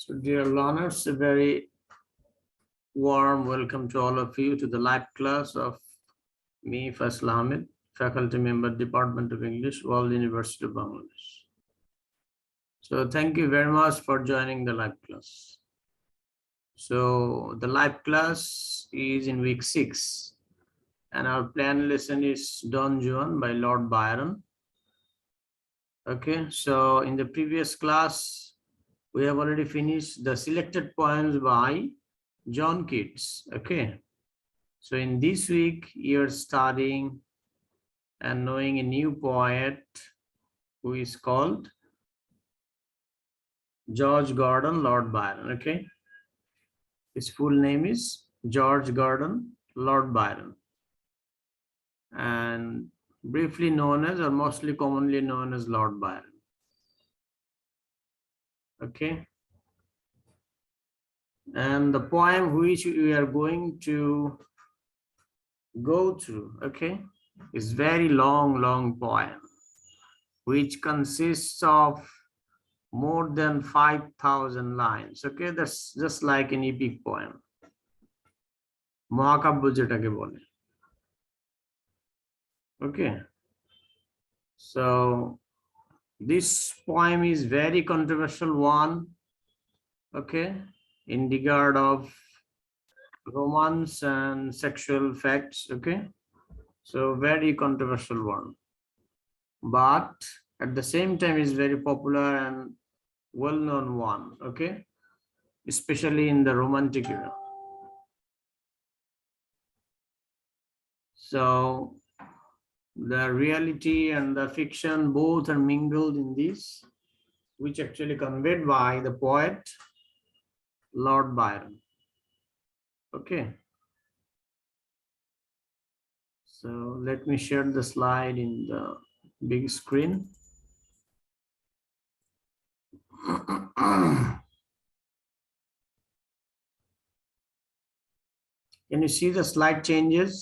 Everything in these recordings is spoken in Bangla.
So, dear learners, a very warm welcome to all of you to the live class of me, Faisal Ahmed, faculty member, Department of English, World University of Bangladesh. So, thank you very much for joining the live class. So, the live class is in week 6, and our planned lesson is Don Juan by Lord Byron. Okay, so in the previous class, we have already finished the selected poems by John Keats. Okay, so in this week you're studying and knowing a new poet who is called George Gordon Lord Byron. Okay, his full name is George Gordon Lord Byron, and briefly known as, or mostly commonly known as, Lord Byron. Okay, and the poem which we are going to go through, okay, is very long poem which consists of more than 5,000 lines. Okay, that's just like an epic poem, মহাকাব্য যেটাকে বলে. Okay, so this poem is very controversial one. Okay, in regard of romance and sexual facts. Okay, so very controversial one, but at the same time is very popular and well-known one. Okay, especially in the romantic era. So the reality and the fiction both are mingled in this, which actually conveyed by the poet Lord Byron. Okay, so let me share the slide in the big screen. Can you see the slide changes?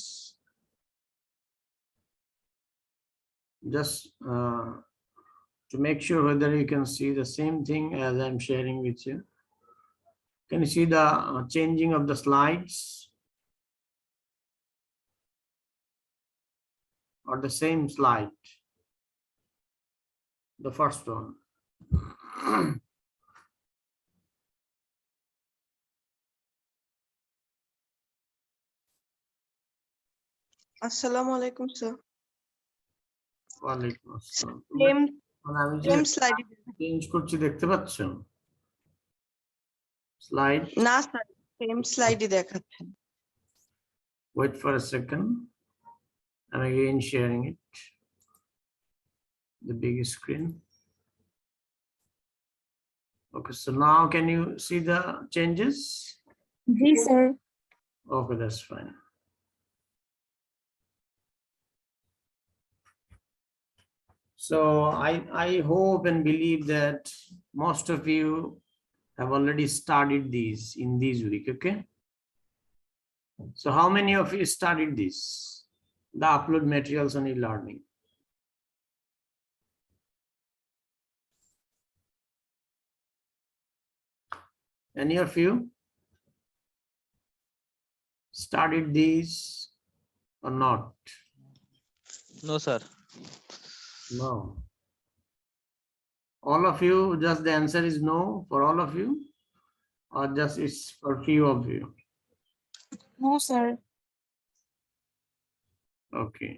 Just to make sure whether you can see the same thing as I'm sharing with you. Can you see the changing of the slides? Or the same slide? The first one. Assalamu alaikum, sir. ওয়ালাইকুম আসসালাম। আমি যে Same slide. চেঞ্জ করছি দেখতে পাচ্ছ স্লাইড? না স্যার, same slide দেখাচ্ছে। Wait for a second. I'm again sharing it. The big screen. Okay, so now can you see the changes? Yes, sir. Okay, that's fine. So I hope and believe that most of you have already studied these in this week. Okay, so how many of you studied this, the upload materials on e-learning? Any of you studied these or not? No, sir. No. All of you, just the answer is no for all of you, or just it's for few of you? No, sir. Okay.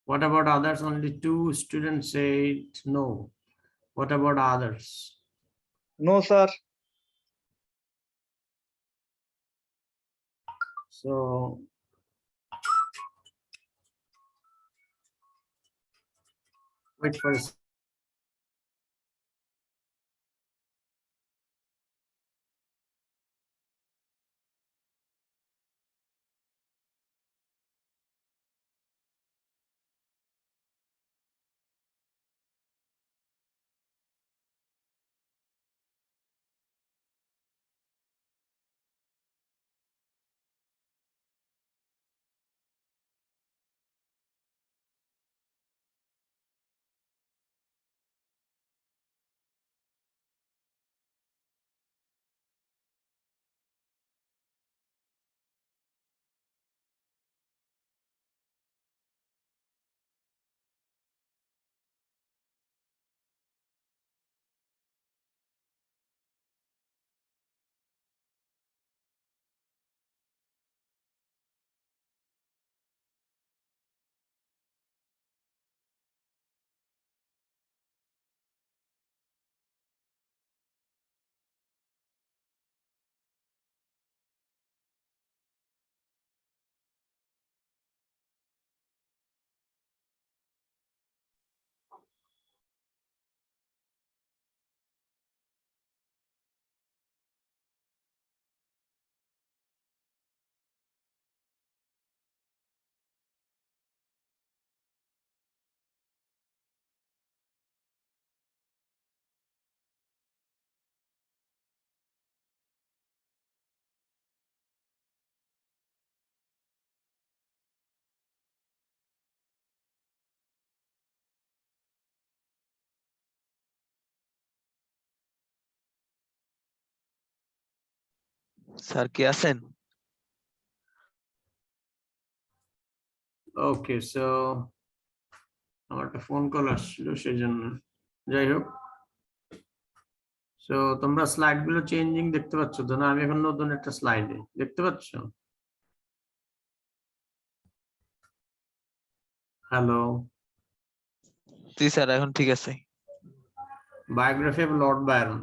What about others? Only 2 students said no. What about others? No, sir. So wait for a sir কি আছেন? ওকে, সো আমার একটা ফোন কল আসছিল সেই জন্য। যাই হোক, সো তোমরা স্লাইড গুলো চেঞ্জিং দেখতে পাচ্ছ তো না? আমি এখন নতুন একটা স্লাইডে দেখতে পাচ্ছ? হ্যালো, জি স্যার, এখন ঠিক আছে। বায়োগ্রাফি অফ লর্ড বায়রন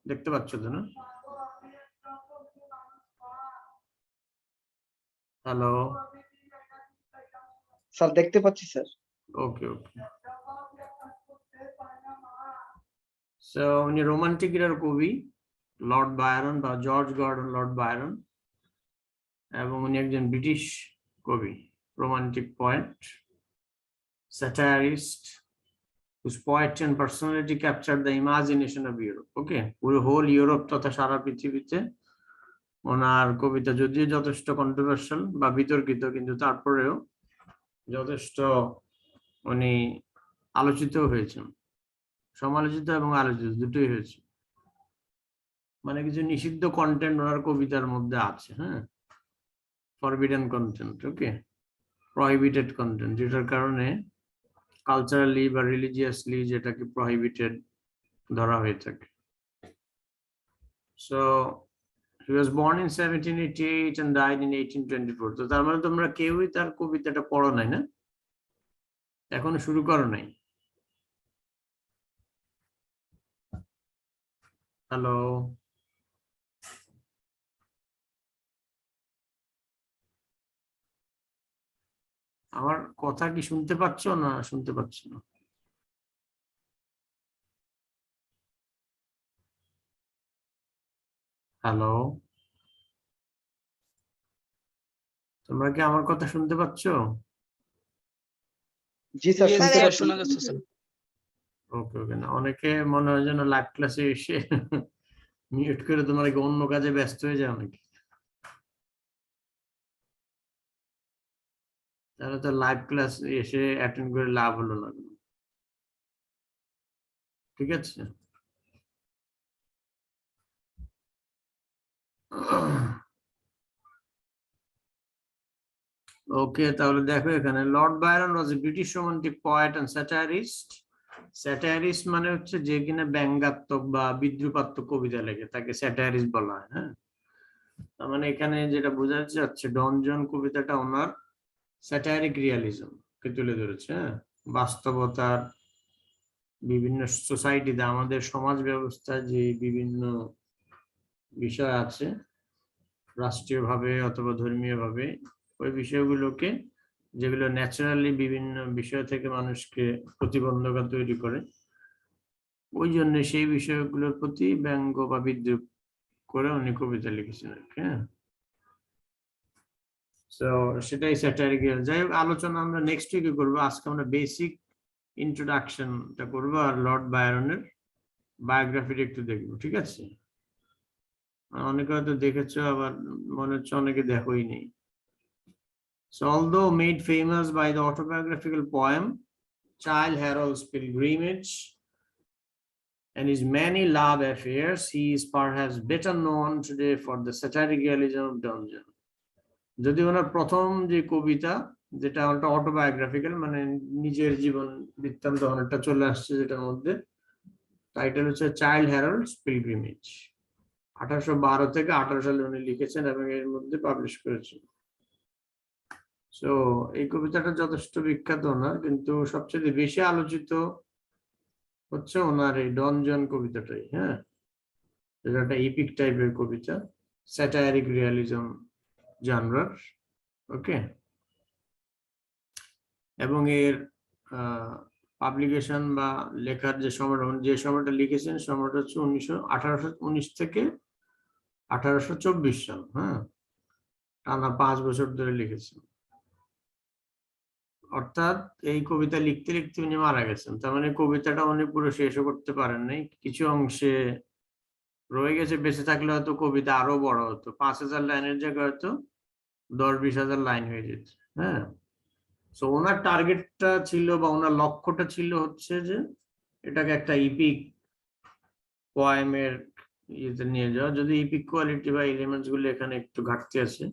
দেখতে পাচ্ছ তো না? হ্যালো, স্যার দেখতে পাচ্ছি স্যার। ওকে ওকে। সো উনি রোমান্টিক এর কবি লর্ড বায়রন বা জর্জ গর্ডন লর্ড বায়রন, এবং উনি একজন ব্রিটিশ কবি, romantic poet, satirist, whose poetry and personality captured the imagination of Europe. Okay, পুরো হোল ইউরোপ তথা সারা পৃথিবীতে ওনার কবিতা যদিও যথেষ্ট কন্ট্রোভার্সিয়াল বা বিতর্কিত, কিন্তু তারপরেও যথেষ্ট উনি আলোচিত হয়েছেন, সমালোচিত এবং আলোচিত দুটোই হয়েছে। মানে কিছু নিষিদ্ধ কন্টেন্ট ওনার কবিতার মধ্যে আছে, হ্যাঁ, ফরবিডেন কন্টেন্ট, ওকে, প্রহিবিটেড কন্টেন্ট, যেটার কারণে কালচারালি বা রিলিজিয়াসলি যেটাকে প্রহিবিটেড ধরা হয়ে থাকে। So he was born in 1788 and died in 1824. তো তার মানে তোমরা কেউই তার কবিতাটা পড়ো নাই না? এখনো শুরু করো নাই? হ্যালো, আমার কথা কি শুনতে পাচ্ছ না শুনতে পাচ্ছ না? হ্যালো, তোমরা কি আমার কথা শুনতে পাচ্ছ? জি স্যার, Yes, শুনতে sir, পাচ্ছি। শোনা যাচ্ছে, স্যার। ওকে ওকে, না অনেকে মনে হয় যেন লাইভ ক্লাসে এসে মিউট করে তোমরা কি অন্য কাজে ব্যস্ত হয়ে যাও নাকি? তাহলে তো লাইভ ক্লাস এসে অ্যাটেন্ড করে লাভ হলো না, ঠিক আছে? ওকে, তাহলে দেখো এখানে Lord Byron was a British romantic poet and satirist. Satirist মানে হচ্ছে যে কিনা ব্যঙ্গাত্মক বা বিদ্রুপাত্মক কবিতা লেখে, তাকে স্যাটারিস্ট বলা হয়, হ্যাঁ। তার মানে এখানে যেটা বোঝা যাচ্ছে, ডন জন কবিতাটা ওনার স্যাটারিক রিয়ালিজম কে তুলে ধরেছে, হ্যাঁ, বাস্তবতার বিভিন্ন সোসাইটিতে, আমাদের সমাজ ব্যবস্থায় যে বিভিন্ন বিষয় আছে রাষ্ট্রীয়ভাবে অথবা ধর্মীয়ভাবে, ওই বিষয়গুলোকে, যেগুলো ন্যাচারালি বিভিন্ন বিষয় থেকে মানুষকে প্রতিবন্ধকতা তৈরি করে, ওই জন্য সেই বিষয়গুলোর প্রতি ব্যঙ্গ বা বিদ্রুপ করে উনি কবিতা লিখেছেন আর কি, হ্যাঁ। তো সেটাই স্যাটারিক। যাই হোক, আলোচনা আমরা নেক্সট উইকে করবো। আজকে আমরা বেসিক ইন্ট্রোডাকশনটা করবো আর লর্ড বায়রনের বায়োগ্রাফিটা একটু দেখবো, ঠিক আছে? অনেকে হয়তো দেখেছো, আবার মনে হচ্ছে অনেকে দেখোই নেই। So although made famous by the autobiographical poem Childe Harold's Pilgrimage and his many love affairs, he is perhaps better known today for the satiric realism of Don Juan. যদি ওনার প্রথম যে কবিতা, যেটা একটা অটোবায়োগ্রাফিক্যাল, মানে নিজের জীবন বৃত্তান্ত অনেকটা চলে আসছে, যেটার মধ্যে টাইটেল হচ্ছে চাইল্ড হ্যারল্ডস পিলগ্রিমেজ, 1812 থেকে 18 সালে উনি লিখেছেন এবং এর মধ্যে পাবলিশ করেছেন। সো এই কবিতাটা যথেষ্ট বিখ্যাত ওনার, কিন্তু সবচেয়ে বেশি আলোচিত হচ্ছে ওনার এই ডন জন কবিতাটাই, হ্যাঁ, এটা একটা ইপিক টাইপের কবিতা, স্যাটারিক রিয়ালিজম জানরার, ওকে। এবং এর পাবলিকেশন বা লেখার যে সময়টা লিখেছেন, সময়টা হচ্ছে 1819 থেকে 1824 সাল, হ্যাঁ, টানা 5 বছর ধরে লিখেছেন। অর্থাৎ এই কবিতা লিখতে লিখতে উনি মারা গেছেন, তার মানে কবিতাটা উনি পুরো শেষও করতে পারেন নাই, কিছু অংশে রয়ে গেছে। বেঁচে থাকলে হয়তো কবিতা আরো বড় হতো, 5000 লাইনের জায়গায় হয়তো 10-20 হাজার লাইন হয়ে যেত, হ্যাঁ। তো ওনার টার্গেটটা ছিল বা ওনার লক্ষ্যটা ছিল হচ্ছে যে এটাকে একটা ইপিক পোয়েমের ইয়েতে নিয়ে যাওয়া, যদি ইকুয়ালিটি বা এলিমেন্টস গুলো এখানে একটু ঘাটতি আছে।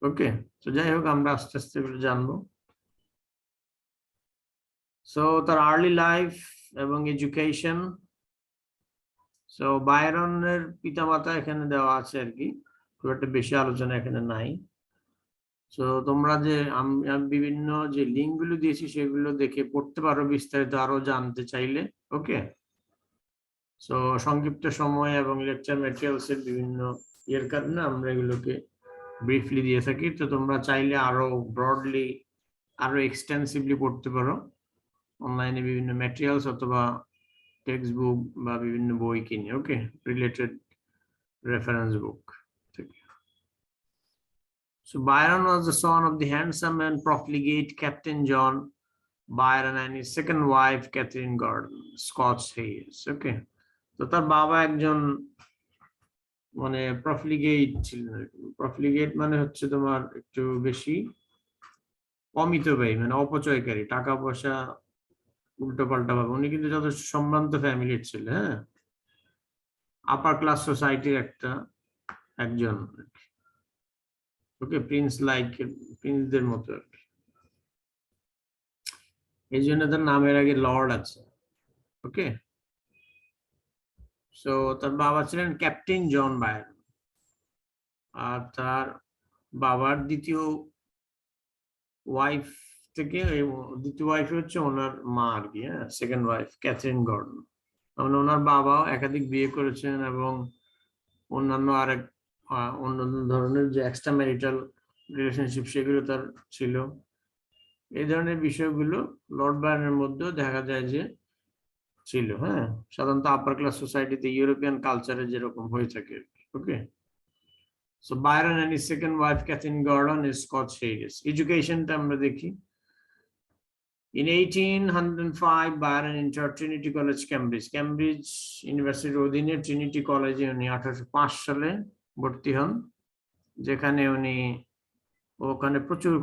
ওকে, তো যাই হোক আমরা আস্তে আস্তে এগুলো জানবো। সো তার আর্লি লাইফ এবং এডুকেশন। সো বায়রনের পিতামাতা এখানে দেওয়া আছে আর কি, খুব একটা বেশি আলোচনা এখানে নাই। সো তোমরা যে আমি বিভিন্ন যে লিঙ্ক গুলো দিয়েছি সেগুলো দেখে পড়তে পারো বিস্তারিত আরো জানতে চাইলে। ওকে, সো সংক্ষিপ্ত সময় এবং লেকচার ম্যাটেরিয়ালস এর বিভিন্ন এর কারণে আমরা এগুলোকে ব্রিফলি দিয়ে থাকি। তো তোমরা চাইলে আরো ব্রডলি আরো এক্সটেন্সিভলি পড়তে পারো অনলাইনে বিভিন্ন ম্যাটেরিয়ালস অথবা টেক্সট বুক বা বিভিন্ন বই কিনে। ওকে, রিলেটেড রেফারেন্স বুক থেকে। So Byron was the son of the handsome and profligate Captain John Byron and his second wife Catherine Gordon, Scots Hayes. Okay, তো তার বাবা একজন মানে প্রফলিগেট ছিলেন। প্রফলিগেট মানে হচ্ছে তোমার একটু বেশি অমিতব্যয়ী, মানে অপচয়কারী, টাকা পয়সা উল্টো পাল্টা ভাবে। উনি কিন্তু যথেষ্ট সম্ভ্রান্ত ফ্যামিলির ছিল, হ্যাঁ, আপার ক্লাস সোসাইটির একজন। ওকে, প্রিন্স লাইক, প্রিন্সদের মতো আর কি। এই জন্য তার নামের আগে লর্ড আছে। ওকে, সো তার বাবা ছিলেন ক্যাপ্টেন জন বায়রন, আর তার বাবার দ্বিতীয় ওয়াইফ থেকে, দ্বিতীয় ওয়াইফ হচ্ছে ওনার মা আর কি, হ্যাঁ, সেকেন্ড ওয়াইফ ক্যাথরিন গর্ডন। মানে ওনার বাবাও একাধিক বিয়ে করেছেন এবং অন্যান্য আরেক অন্যান্য ধরনের যে এক্সট্রা ম্যারিটাল রিলেশনশিপ সেগুলো তার ছিল। এই ধরনের বিষয়গুলো লর্ড বায়রনের মধ্যেও দেখা যায় যে ছিল, হ্যাঁ, সাধারণত আপার ক্লাস সোসাইটিতে ইউরোপিয়ান কালচারে যেরকম হয়ে থাকে। ওকে, so Byron and his second wife Catherine Gordon is Scotch Hayes. Educationটা আমরা দেখি। In 1805 Byron entered Trinity College, Cambridge. Cambridge ইউনিভার্সিটির অধীনে ট্রিনিটি কলেজে উনি 1805 সালে ভর্তি হন, যেখানে উনি ওখানে প্রচুর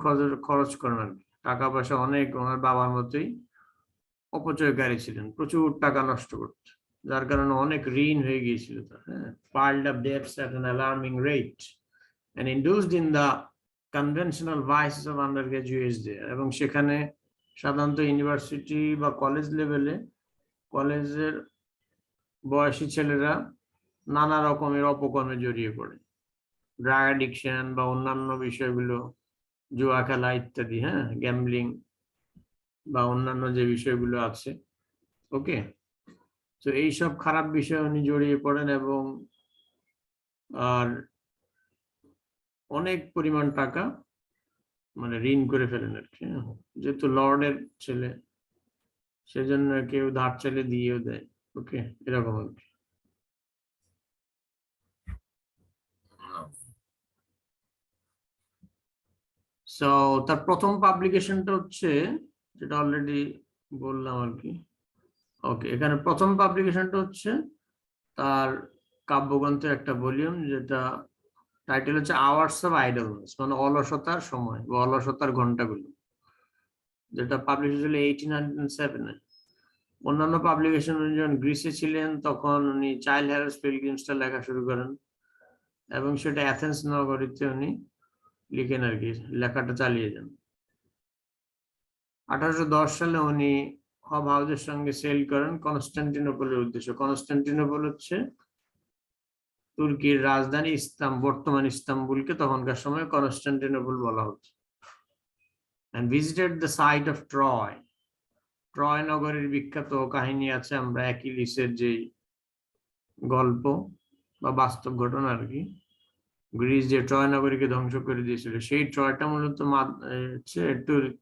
খরচ করেন আর কি। টাকা পয়সা অনেক, ওনার বাবার মতোই অপচয়কারী ছিলেন, প্রচুর টাকা নষ্ট করত, যার কারণে অনেক ঋণ হয়ে গিয়েছিল তার, হ্যাঁ, piled up debts at an alarming rate and indulged in the conventional vices of undergraduates there. এবং সেখানে সাধারণত ইউনিভার্সিটি বা কলেজ লেভেলে কলেজের বয়সী ছেলেরা নানা রকমের অপকর্মে জড়িয়ে পড়ে, ড্রাগ অ্যাডিকশন বা অন্যান্য বিষয়গুলো, জুয়া খেলা ইত্যাদি, হ্যাঁ, গ্যাম্বলিং বা অন্যান্য যে বিষয়গুলো আছে। ওকে, তো এইসব খারাপ বিষয়ে উনি জড়িয়ে পড়েন এবং আর অনেক পরিমাণ টাকা মানে ঋণ করে ফেলেন আর কি। যেহেতু লর্ডের ছেলে সেজন্য কেউ ধার চাইলে দিয়েও দেয়। ওকে, এরকম আর কি। সো তার প্রথম পাবলিকেশনটা হচ্ছে, যেটা অলরেডি বললাম আর কি। ওকে, এখানে প্রথম পাবলিকেশনটা হচ্ছে তার কাব্যগ্রন্থের একটা ভলিউম, যেটা টাইটেল হচ্ছে আওয়ার্স অফ আইডলনেস, মানে অলসতার সময় বা অলসতার ঘন্টাগুলো, যেটা পাবলিশ হয়েছিল 1807-এ। অন্যান্য পাবলিকেশন উনি যখন গ্রিসে ছিলেন তখন উনি চাইল্ড হ্যারাস পিলগ্রিমসটা লেখা শুরু করেন এবং সেটা অ্যাথেন্স নগরীতে উনি লিখেন আর কি, লেখাটা চালিয়ে যান। 1810 সালে উনি হব হাউসের সঙ্গে সেল করেন কনস্টান্টিনোপলের উদ্দেশ্যে। কনস্টান্টিনোপল হচ্ছে তুর্কির রাজধানী, বর্তমান ইস্তাম্বুলকে তখনকার সময় কনস্টান্টিনোপল বলা হতো। and visited the site of Troy. Troy নগরের বিখ্যাত কাহিনী আছে, আমরা অ্যাকিলিসের যে গল্প বা বাস্তব ঘটনা আর কি, গ্রিস যে ট্রয় নগরীকে ধ্বংস করে দিয়েছিল, সেই ট্রয়টা মূলত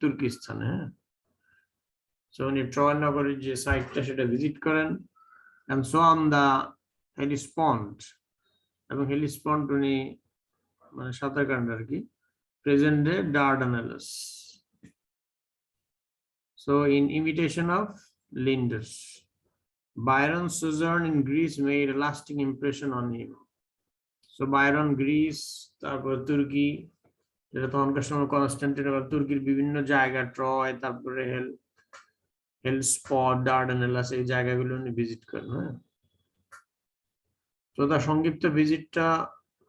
তুর্কিস্তানে, হ্যাঁ। সো উনি ট্রয় নগরীর যে সাইটটা সেটা ভিজিট করেন and so on the Hellespont, এবং হেলিস্পন্ট উনি মানে সাঁতার কাটেন আর কি, present day Dardanelles. So in imitation of Linders, Byron's sojourn in Greece made a lasting impression on him. So Byron Greece, তারপর তুর্কি, যেটা তখনকার সময় কনস্টান্টিনোপল, তুর্কির বিভিন্ন জায়গা, ট্রয়, তারপরে হেলস্পট, ডার্ডানেলাস, এই জায়গাগুলো উনি ভিজিট করেন, হ্যাঁ। তো তার সংক্ষিপ্ত ভিজিটটা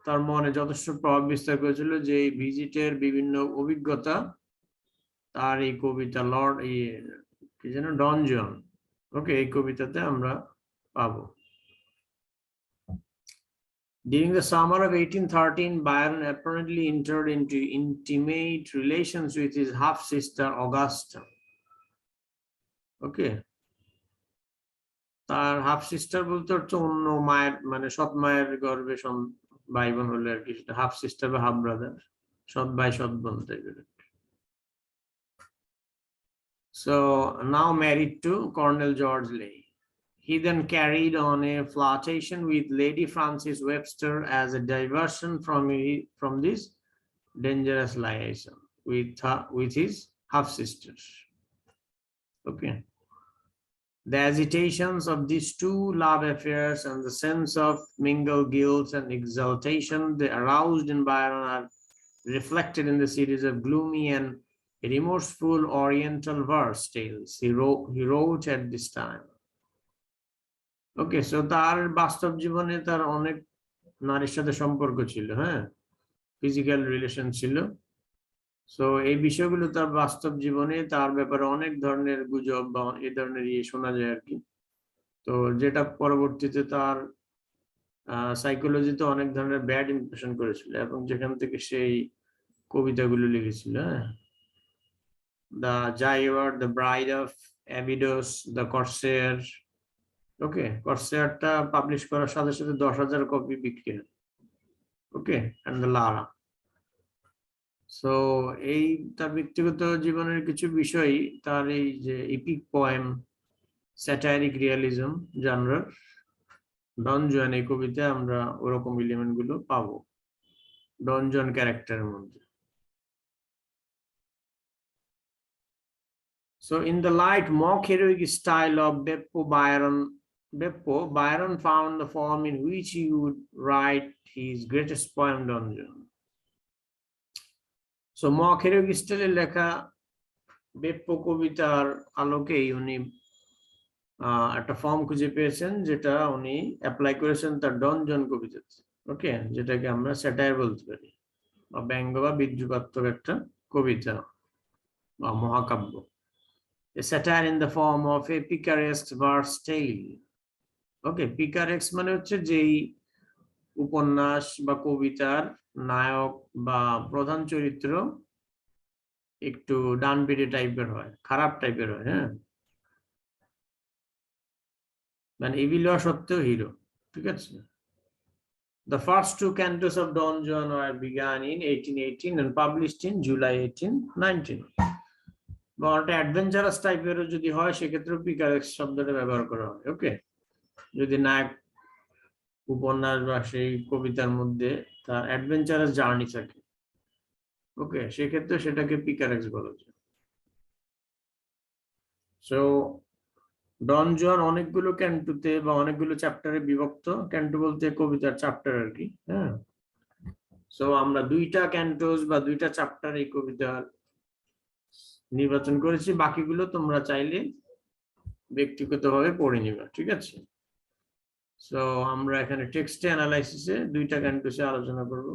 তার মনে যথেষ্ট প্রভাব বিস্তার করেছিল যে এই ভিজিটের বিভিন্ন অভিজ্ঞতা তার এই কবিতা লর্ড কি যেন ডন জন, ওকে, এই কবিতাতে আমরা পাবো। During the summer of 1813, Byron apparently entered into intimate relations with his half-sister Augusta. Okay. তার হাফ সিস্টার বলতে হচ্ছে অন্য মায়ের, মানে সৎ মায়ের গর্ভে ভাই বোন হলে আর কি, সেটা হাফ সিস্টার বা হাফ ব্রাদার, সৎ ভাই সৎ বোন টাইপের। So now married to Colonel George Leigh. He then carried on a flirtation with Lady Frances Webster as a diversion from this dangerous liaison with his half sisters. Okay. The agitations of these two love affairs and the sense of mingled guilt and exultation they aroused in Byron are reflected in the series of gloomy and remorseful Oriental verse tales he wrote at this time. Okay, so তার বাস্তব জীবনে তার অনেক নারীর সাথে সম্পর্ক ছিল, হ্যাঁ, ফিজিক্যাল রিলেশন ছিল। সো এই বিষয়গুলো তার বাস্তব জীবনে তার ব্যাপারে অনেক ধরনের গুজব বা এই ধরনের শোনা যায় আর কি। তো যেটা পরবর্তীতে তার সাইকোলজিতে অনেক ধরনের ব্যাড ইমপ্রেশন করেছিল এবং যেখান থেকে সেই কবিতাগুলো লিখেছিল। The Giaour, the bride of Abydos, the corsair. Okay, কর্সেয়ারটা পাবলিশ করার সাথে সাথে 10,000 কপি বিক্রি হয়। Okay, and the Lara. So এই তার ব্যক্তিগত জীবনের কিছু বিষয়, তার এই যে ইপিক পোয়েম, স্যাটাইরিক রিয়ালিজম জানরার ডন জুয়ান এই কবিতায় আমরা ওরকম এলিমেন্ট গুলো পাবো ডন জুয়ান ক্যারেক্টারের মধ্যে। So in the light mock heroic style of Byron found the form in which he would write his greatest poem Don Juan. So mock heroic style লেখা বেপ্পো কবিতার আলোকেই উনি একটা ফর্ম খুঁজে পেয়েছেন যেটা উনি অ্যাপ্লাই করেছেন তার ডন জন কবিতাতে। ওকে, যেটাকে আমরা স্যাটায়ার বলতে পারি বা ব্যঙ্গ বা বিদ্রুপাত্মক একটা কবিতা বা মহাকাব্য। A satire in the form of a picaresque verse tale. Okay, picaresque মানে হচ্ছে যেই উপন্যাস বা কবিতার নায়ক বা প্রধান চরিত্র একটু ডানপিটে টাইপের হয়, খারাপ টাইপের হয়, হ্যাঁ, মানে ইভিল হওয়া সত্ত্বেও হিরো। ঠিক আছে। The first two cantos of Don Juan were begun in 1818 and published in July 1819. বা একটা অ্যাডভেঞ্চারাস টাইপের যদি হয় সেক্ষেত্রে পিকারেক্স শব্দটা ব্যবহার করা হয়। ওকে, যদি নায়ক উপন্যাস বা সেই কবিতার মধ্যে তার অ্যাডভেঞ্চারাস জার্নি থাকে, ওকে, সেক্ষেত্রে সেটাকে পিকারেক্স বলা যায়। সো ডন জুয়ান অনেকগুলো ক্যান্টোতে বা অনেকগুলো চ্যাপ্টারে বিভক্ত। ক্যান্টো বলতে কবিতার চ্যাপ্টার আর কি, হ্যাঁ। সো আমরা 2টা ক্যান্টোস বা 2টা চ্যাপ্টার এই কবিতার নির্বাচন করেছি, বাকিগুলো তোমরা চাইলে ব্যক্তিগতভাবে পড়ে নিবা। ঠিক আছে। সো আমরা এখানে টেক্সটে অ্যানালাইসিসে 2টা ক্যান্টোসে আলোচনা করব,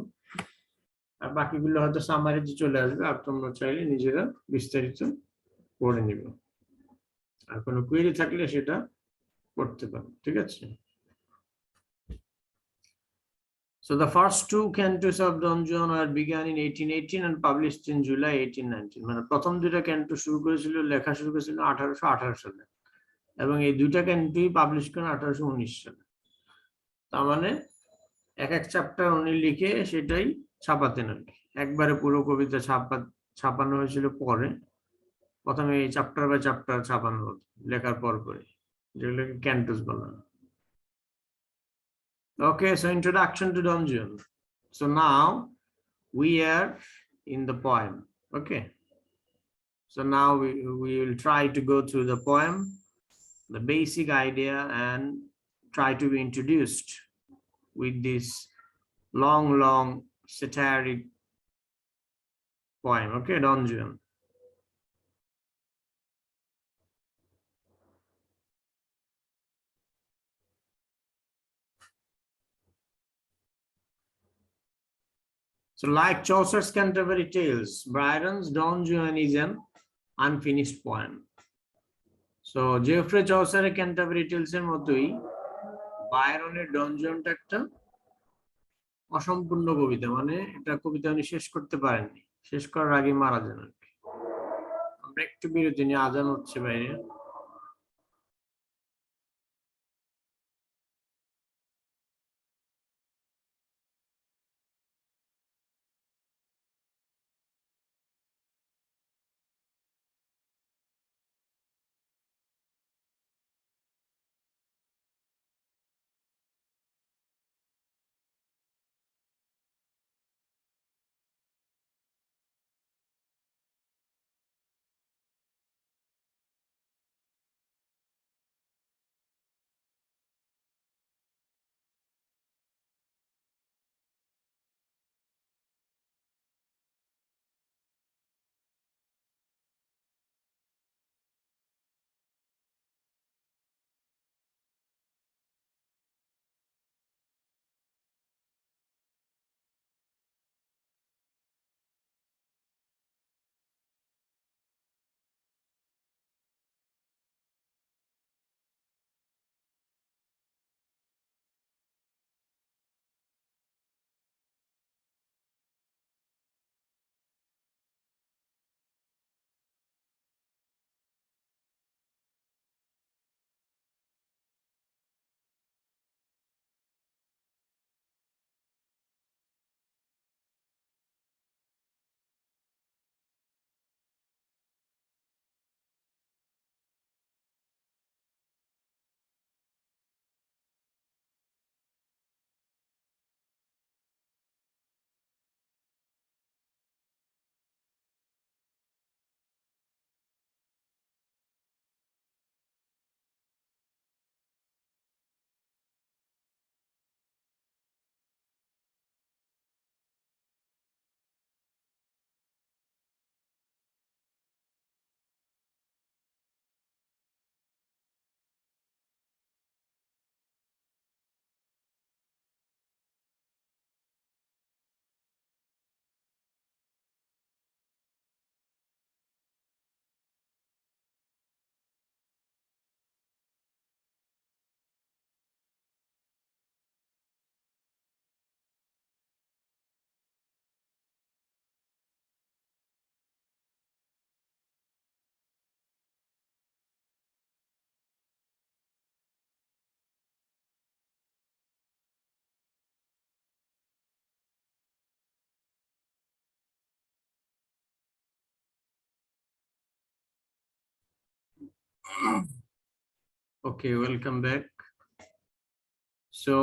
আর বাকিগুলো হয়তো সামারিতে চলে আসবে, আর তোমরা চাইলে নিজেরা বিস্তারিত পড়ে নিবে। আর কোনো কোয়েরি থাকলে সেটা করতে পারো। ঠিক আছে। So the first two cantos of Don Juan were begun in 1818 and published in July 1819. মানে প্রথম 2টা ক্যান্টো লেখা শুরু করেছিল 1818 সালে এবং এই 2টা ক্যান্টোই পাবলিশ করেন 1819 সালে। তার মানে এক চ্যাপ্টার উনি লিখে সেটাই ছাপাতেন আর কি। একবারে পুরো কবিতা ছাপানো হয়েছিল পরে, প্রথমে এই চ্যাপ্টার বাই চ্যাপ্টার ছাপানো হতো লেখার পর পরে, যেগুলোকে ক্যান্টোস বলা হয়। Okay, so introduction to Don Juan. So now we are in the poem. Okay. So now we will try to go through the poem, the basic idea, and try to be introduced with this long satiric poem. Okay, Don Juan. So like Chaucer's Canterbury Tales, Byron's Don Juan is an unfinished poem. So Geoffrey Chaucer Canterbury Tales এর মতোই বায়রনের ডন জুয়ানটা একটা অসম্পূর্ণ কবিতা, মানে এটা কবিতা উনি শেষ করতে পারেননি, শেষ করার আগে মারা যান আর কি। আমরা একটু বিরতি নিয়ে, আজান হচ্ছে বাইরে। Okay, welcome back. So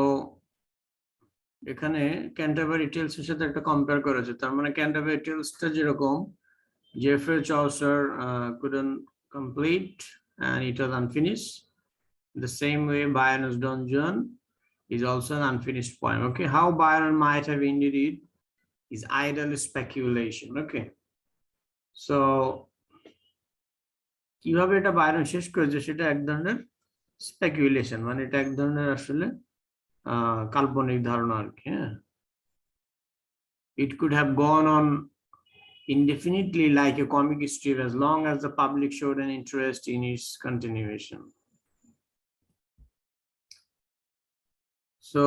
এখানে ক্যান্টারবারি টেলস এর সাথে একটা কম্পেয়ার করেছে, তার মানে ক্যান্টারবারি টেলসটা যেরকম Jeffrey Chaucer couldn't complete and it was unfinished, the same way Byron's Don Juan is also an unfinished poem. Okay, how Byron might have ended it is idle speculation. Okay, so কিভাবে এটা বায়রন শেষ করেছে সেটা এক ধরনের স্পেকুলেশন, মানে এটা এক ধরনের আসলে কাল্পনিক ধারণা আর কি। হ্যাঁ, it could have gone on indefinitely like a comic strip as long as the public showed an interest in its continuation. So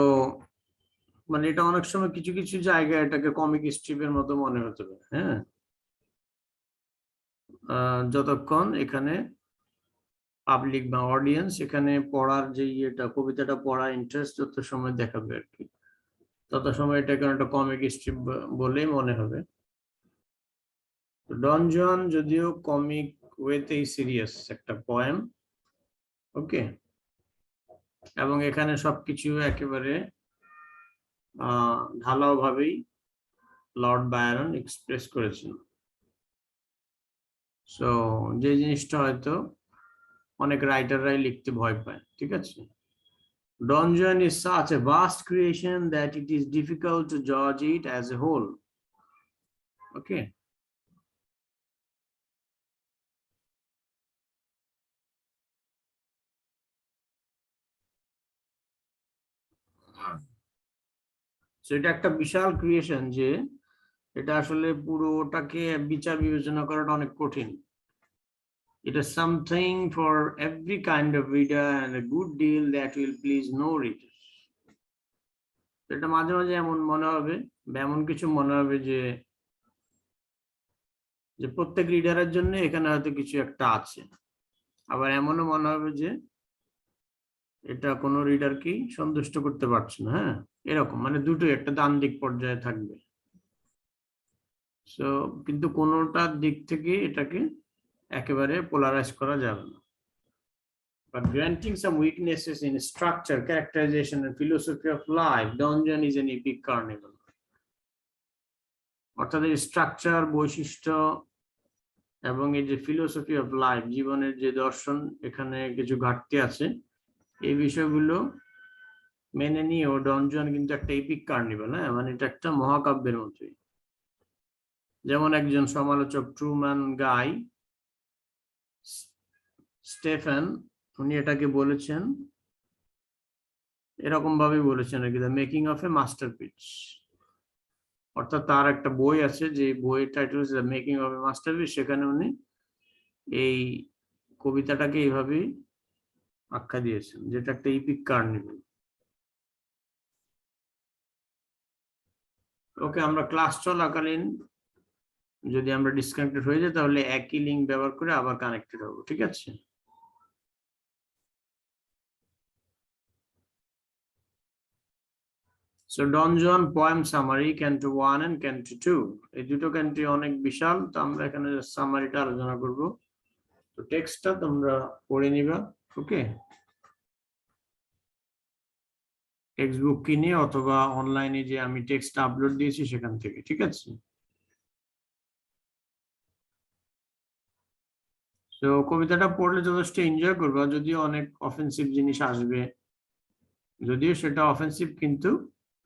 মানে এটা অনেক সময় কিছু কিছু জায়গায় এটাকে কমিক স্ট্রিপের মতো মনে হতে পারে। হ্যাঁ, যতক্ষণ এখানে পাবলিক বা অডিয়েন্স এখানে পড়ার যে ইয়েটা, কবিতাটা পড়ার ইন্টারেস্ট যত সময় দেখাবে আর কি, তত সময় এটাকে একটা কমিক স্ট্রিপ বলেই মনে হবে। ডন জুয়ান যদিও কমিক ওয়েতেই সিরিয়াস একটা পোয়েম। ওকে, এবং এখানে সবকিছু একেবারে ঢালাও ভাবেই লর্ড বায়রন এক্সপ্রেস করেছেন। সো যে জিনিসটা হয়তো অনেক রাইটাররাই লিখতে ভয় পায়, ঠিক আছে। Don Juan is such a vast creation that it is difficult to judge it as a whole. Okay. So এটা একটা বিশাল ক্রিয়েশন যে এটা আসলে পুরোটাকে বিচার বিবেচনা করাটা অনেক কঠিন। It is something for every kind of reader and a good deal that will please no reader. এটা মাঝে মাঝে এমন মনে হবে বা এমন কিছু মনে হবে যে প্রত্যেক রিডারের জন্য এখানে হয়তো কিছু একটা আছে, আবার এমনও মনে হবে যে এটা কোনো রিডারকেই সন্তুষ্ট করতে পারছে না। হ্যাঁ, এরকম মানে দুটোই একটা ডান দিক পর্যায়ে থাকবে। সো কিন্তু কোনোটার দিক থেকে এটাকে একেবারে পোলারাইজ করা যাবে না। But granting some weaknesses in structure, characterization, and philosophy of life, Don Juan is an epic carnival. অর্থাৎ এই স্ট্রাকচার, বৈশিষ্ট্য এবং এই যে ফিলোসফি অফ লাইফ, জীবনের যে দর্শন, এখানে কিছু ঘাটতি আছে, এই বিষয়গুলো মেনে নিয়েও ডন জুয়ান কিন্তু একটা এপিক কার্নিভাল। হ্যাঁ, মানে এটা একটা মহাকাব্যের মতোই। যেমন একজন সমালোচক ট্রুম্যান গাই স্টেফেন, উনি এটাকে বলেছেন এরকম ভাবে বলেছেন আর কি, the making of A masterpiece. অর্থাৎ তার একটা বই আছে, যে বইয়ের টাইটেল হচ্ছে the making of A masterpiece. সেখানে উনি এই কবিতাটাকে এইভাবেই আখ্যা দিয়েছেন, যেটা একটা ইপিক কার্নিভাল। ওকে, আমরা ক্লাস চলাকালীন যদি আমরা ডিসকানেক্টেড হয়ে যাই তাহলে একই লিঙ্ক ব্যবহার করে আবার কানেক্টেড হবো, ঠিক আছে? So Don Juan poem summary, Canto 1 and Canto 2. এই দুটো ক্যান্টো অনেক বিশাল, তো আমরা এখানে সামারিটা আলোচনা করব। তো টেক্সটটা তোমরা পড়ে নিবা, ওকে? টেক্সট বুক কিনে অথবা অনলাইনে যে আমি টেক্সট আপলোড দিয়েছি সেখান থেকে, ঠিক আছে? তো কবিতাটা পড়লে যথেষ্ট এনজয় করবা, যদিও অনেক অফেন্সিভ জিনিস আসবে, যদিও সেটা অফেন্সিভ কিন্তু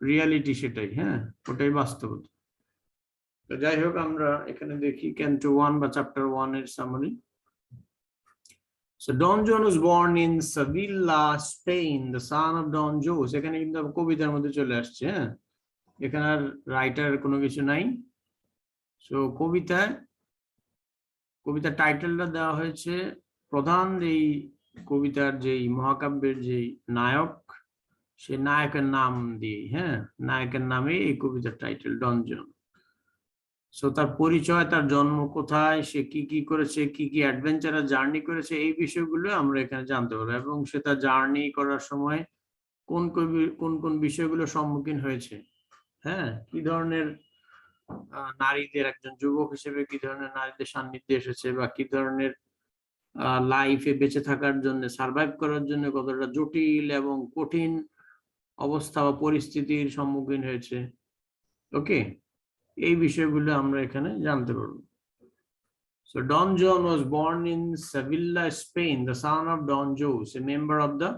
রিয়ালিটি সেটাই। হ্যাঁ, ওটাই বাস্তবতা। তো যাই হোক, আমরা এখানে দেখি ক্যান্টো 1 বা চ্যাপ্টার 1 এর summary. So Don Juan was born in Sevilla, Spain, the son of Don Jose. এখানে কিন্তু কবিতার মধ্যে চলে আসছে। হ্যাঁ, এখানে আর রাইটার কোনো কিছু নাই। সো কবিতার টাইটেলটা দেওয়া হয়েছে প্রধান এই কবিতার যেই মহাকাব্যের যেই নায়ক, সে নায়কের নাম দিয়ে। হ্যাঁ, নায়কের নামে এই কবিতার টাইটেল ডন জন। সো তার পরিচয়, তার জন্ম কোথায়, সে কি কি করেছে, কি কি অ্যাডভেঞ্চারাস জার্নি করেছে, এই বিষয়গুলো আমরা এখানে জানতে পারবো। এবং সে তার জার্নি করার সময় কোন কোন বিষয়গুলো সম্মুখীন হয়েছে। হ্যাঁ, কি ধরনের নারীদের, একজন যুবক হিসেবে কি ধরনের নারীদের সান্নিধ্যে এসেছে, বা কি ধরনের লাইফে বেঁচে থাকার জন্য, সার্ভাইভ করার জন্য কতটা জটিল এবং কঠিন অবস্থা বা পরিস্থিতির সম্মুখীন হয়েছে। ওকে, এই বিষয়গুলো আমরা এখানে জানতে পারবো। So Don Juan was born in Sevilla, Spain, the son of Don Jose, a member of the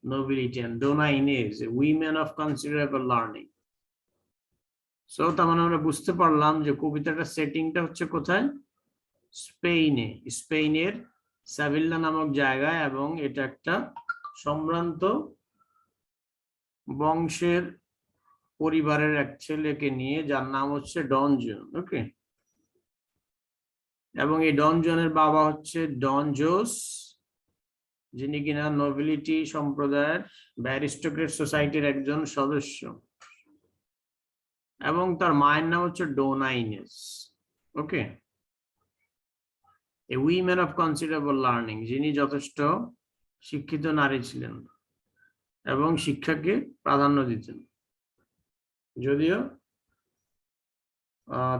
nobility, and Dona Inés, a woman of considerable learning. So তার মানে আমরা বুঝতে পারলাম যে কবিতাটার সেটিংটা হচ্ছে কোথায়? স্পেনে, স্পেনের সেভিল্লা নামক জায়গায়, এবং এটা একটা সম্ভ্রান্ত বংশের পরিবারের এক ছেলেকে নিয়ে, যার নাম হচ্ছে ডন জুয়ান। ওকে, এবং এই ডন জুয়ানের বাবা হচ্ছে ডন জোস, যিনি কিনা নোবিলিটি সম্প্রদায়ের ব্যারিস্টোক্রেট সোসাইটির একজন সদস্য, এবং তার মায়ের নাম হচ্ছে Donna Inez. Okay, a women of considerable learning, যিনি যথেষ্ট শিক্ষিত নারী ছিলেন এবং শিক্ষাকে প্রাধান্য দিতেন। যদিও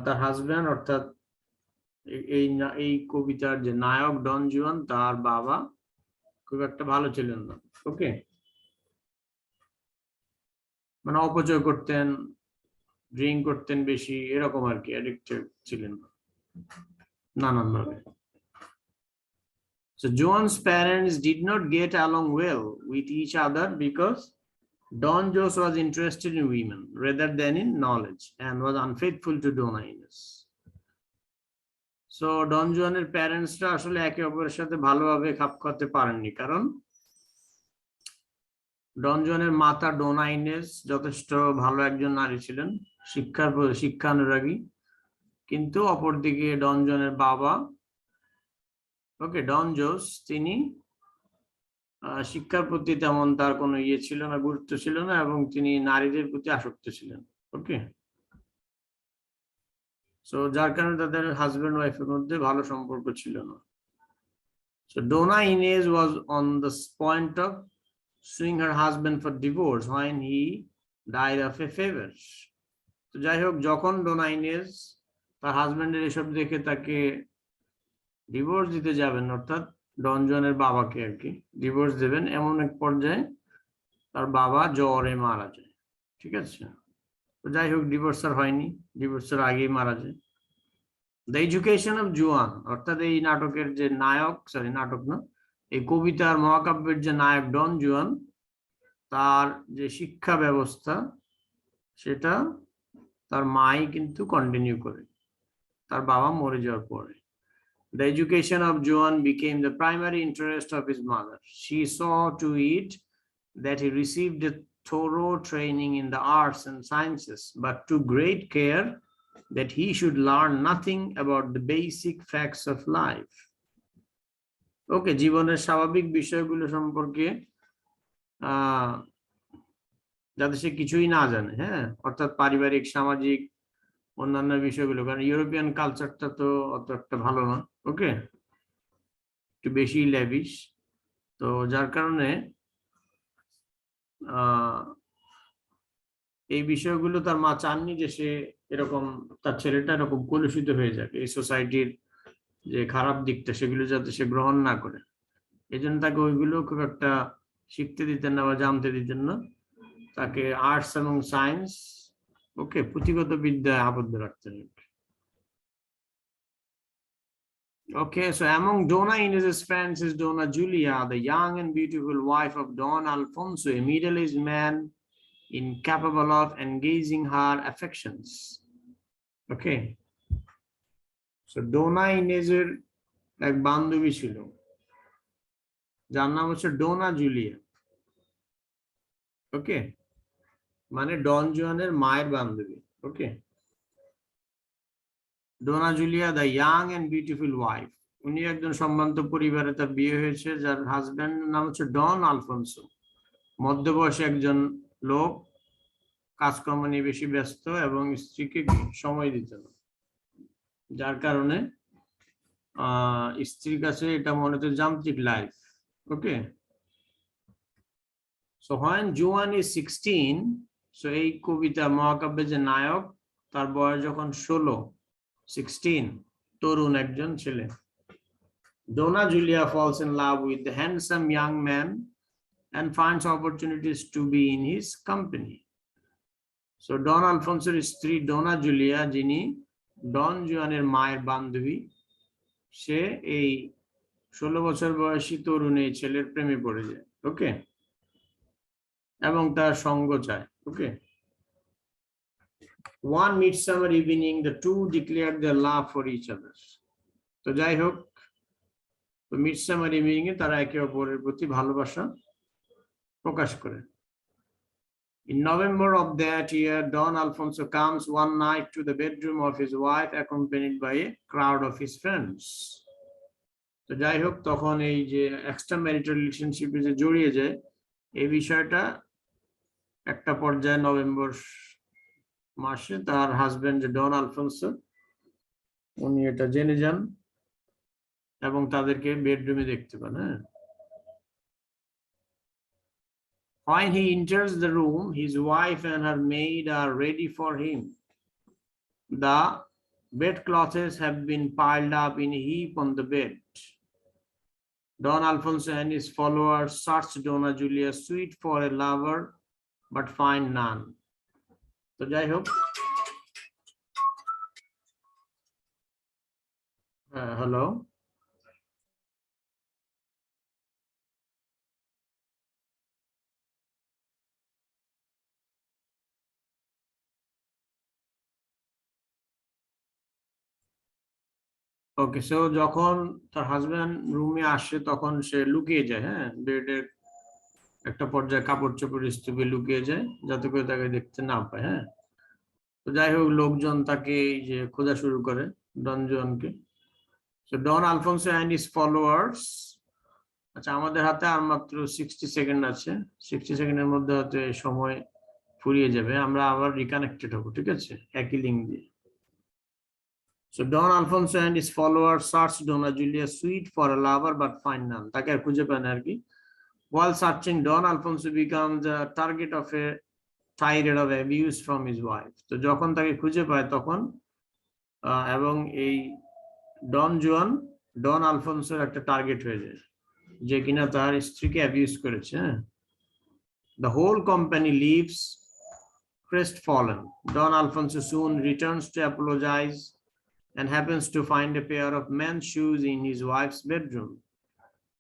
তার হাজব্যান্ড, অর্থাৎ এই কবিতার যে নায়ক ডন জুয়ান, তার বাবা খুব একটা ভালো ছিলেন না। ওকে, মানে অপচয় করতেন, ড্রিঙ্ক করতেন বেশি, এরকম আর কি, অ্যাডিক্টেড ছিলেন নানানভাবে। So Juan's parents did not get along well with each other because Don Jose was interested in women rather than in knowledge and was unfaithful to Dona Inés. So Don Juaনের প্যারেন্টসরা আসলে একে অপরের সাথে ভালোভাবে খাপ খাওয়াতে পারেননি, কারণ ডন জুয়ানের মাতা ডোনা ইনেস যথেষ্ট ভালো একজন নারী ছিলেন, শিক্ষানুরাগী, কিন্তু অপরদিকে ডন জনের বাবা, ওকে, ডন জোস, তিনি শিক্ষার প্রতি তেমন তার কোনো ইয়ে ছিল না, গুরুত্ব ছিল না, এবং তিনি নারীদের প্রতি আসক্ত ছিলেন। ওকে, সো যার কারণে তাদের হাজবেন্ড ওয়াইফের মধ্যে ভালো সম্পর্ক ছিল না। So Donna Inez was on the point of suing her husband for divorce when he died of a fever. তো যাই হোক, যখন ডোনা ইনেজ তার হাজবেন্ডের এসব দেখে তাকে ডিভোর্স দিতে যাবেন, অর্থাৎ ডন জনের বাবাকে আর কি ডিভোর্স দেবেন, এমন এক পর্যায়ে তার বাবা জ্বরে মারা যায়। ঠিক আছে, তো যাই হোক, ডিভোর্স আর হয়নি, ডিভোর্সের আগেই মারা যায়। দ্য এডুকেশন অফ জুয়ান, অর্থাৎ এই নাটকের যে নায়ক, সরি নাটক না, এই কবিতার মহাকাব্যের যে নায়ক ডন জুয়ান, তার যে শিক্ষা ব্যবস্থা সেটা তার মাই কিন্তু কন্টিনিউ করে, তার বাবা মরে যাওয়ার পরে। The education of Juan became the primary interest of his mother. She saw to it that he received a thorough training in the arts and sciences, but took great care that he should learn nothing about the basic facts of life. Okay, জীবনের স্বাভাবিক বিষয়গুলো সম্পর্কে যাতে সে কিছুই না জানে, হ্যাঁ, অর্থাৎ পারিবারিক, সামাজিক, অন্যান্য বিষয়গুলো, কারণ ইউরোপিয়ান কালচারটা তো অত একটা ভালো না, ওকে, একটু বেশি ল্যাভিশ। তো যার কারণে এই বিষয়গুলো তার মা চাননি যে সে এরকম, তার ছেলেটা এরকম কলুষিত হয়ে যাবে, এই সোসাইটির যে খারাপ দিকটা সেগুলো যাতে সে গ্রহণ না করে। এই জন্য তাকে ওইগুলো খুব একটা শিখতে দিতেন না বা জানতে দিতেন না, তাকে আর্টস এবং সায়েন্স, ওকে, পুঁথিগত বিদ্যায় আবদ্ধ রাখতেন। Okay, so among Donna Inez's friends is Donna Julia, the young and beautiful wife of Don Alfonso, a middle-aged man incapable of engaging her affections. Okay, so Donna Inez's এক বান্ধবী ছিল যার নাম হচ্ছে ডোনা জুলিয়া। ওকে, মানে ডন জুয়ানের মায়ের বান্ধবী। Okay, Donna Julia the young and beautiful wife, উনি একজন সম্ভ্রান্ত পরিবারে তার বিয়ে হয়েছে, যার হাজবেন্ড নাম হচ্ছে ডন আলফোনসো, মধ্যবয়সী একজন লোক, কাজকর্ম নিয়ে বেশি ব্যস্ত এবং স্ত্রীকে সময় দিত না, যার কারণে স্ত্রীর কাছে এটা মনে হতো যান্ত্রিক life. Okay, so when Juan is 16, so এই কবিতা মহাকাব্যের যে নায়ক, তার বয়স যখন 16, তরুণ একজন ছেলে, Donna Julia falls in love with the handsome young man and finds opportunities to be in his company. So Don Alfonsoর স্ত্রী ডোনা জুলিয়া, যিনি ডন জুয়ানের মায়ের বান্ধবী, সে এই 16 বছর বয়সী তরুণ এই ছেলের প্রেমে পড়ে যায়। ওকে, এবং তার সঙ্গ চায়। ওকে, one midsummer evening the two declared their love for each other. তো যাই হোক, তো মিডসামার ইভিনিং এ তারা একে অপরের প্রতি ভালোবাসা প্রকাশ করে। In November of that year, Don Alfonso comes one night to the bedroom of his wife accompanied by a crowd of his friends. তো যাই হোক, তখন এই যে এক্সট্রা ম্যারিটাল রিলেশনশিপে যে জড়িয়ে যায়, এই বিষয়টা একটা পর্যায়ে নভেম্বর মাসে তার হাজবেন্ড যে ডন আলফোনসো, উনি এটা জেনে যান এবং তাদেরকে বেডরুমে দেখতে পান। হ্যাঁ, when he enters the room, his wife and her maid are ready for him. The bedclothes have been piled up in a heap on the bed. Don Alfonso and his followers search Donna Julia's suite for a lover but find none. তো যাই হোক, হ্যালো, ওকে, সো যখন তার হাজবেন্ড রুমে আসে তখন সে লুকিয়ে যায়। হ্যাঁ, বেডের একটা পর্যায়ে কাপড় চোপড় স্তূপে লুকিয়ে যায় যাতে করে তাকে দেখতে না পায়। হ্যাঁ, তো যাই হোক লোকজন তাকে এই যে খোঁজা শুরু করে ডন জুয়ানকে। So Don Alfonso and his followers, আচ্ছা আমাদের হাতে আর মাত্র 60 সেকেন্ড আছে, 60 সেকেন্ডের মধ্যে হয়তো এই সময় ফুরিয়ে যাবে, আমরা আবার রিকানেক্টেড হবো, ঠিক আছে, একই লিঙ্ক দিয়ে। So Don Alfonso and his followers searched Donna Julia's suite for a lover but find none, তাকে আর খুঁজে পায় না আর কি। While searching, Don Alfonso becomes a target of a tirade of abuse from his wife. তো যখন তাকে খুঁজে পায় তখন এবং এই ডন জুয়ান ডন আলফোন্সোর একটা টার্গেট হয়ে যায়, যে কিনা তার স্ত্রীকে অ্যাবিউজ করেছে। The whole company leaves crestfallen. Don Alfonso soon returns to apologize and happens to find a pair of men's shoes in his wife's bedroom.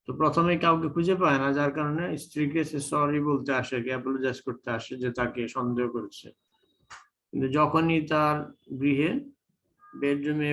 তো প্রথমে কাউকে খুঁজে পায় না, যার কারণে স্ত্রীকে সে সরি বলতে আসে, অ্যাপোলোজাইজ করতে আসে যে তাকে সন্দেহ করেছে। কিন্তু যখনই তার গৃহে বেডরুমে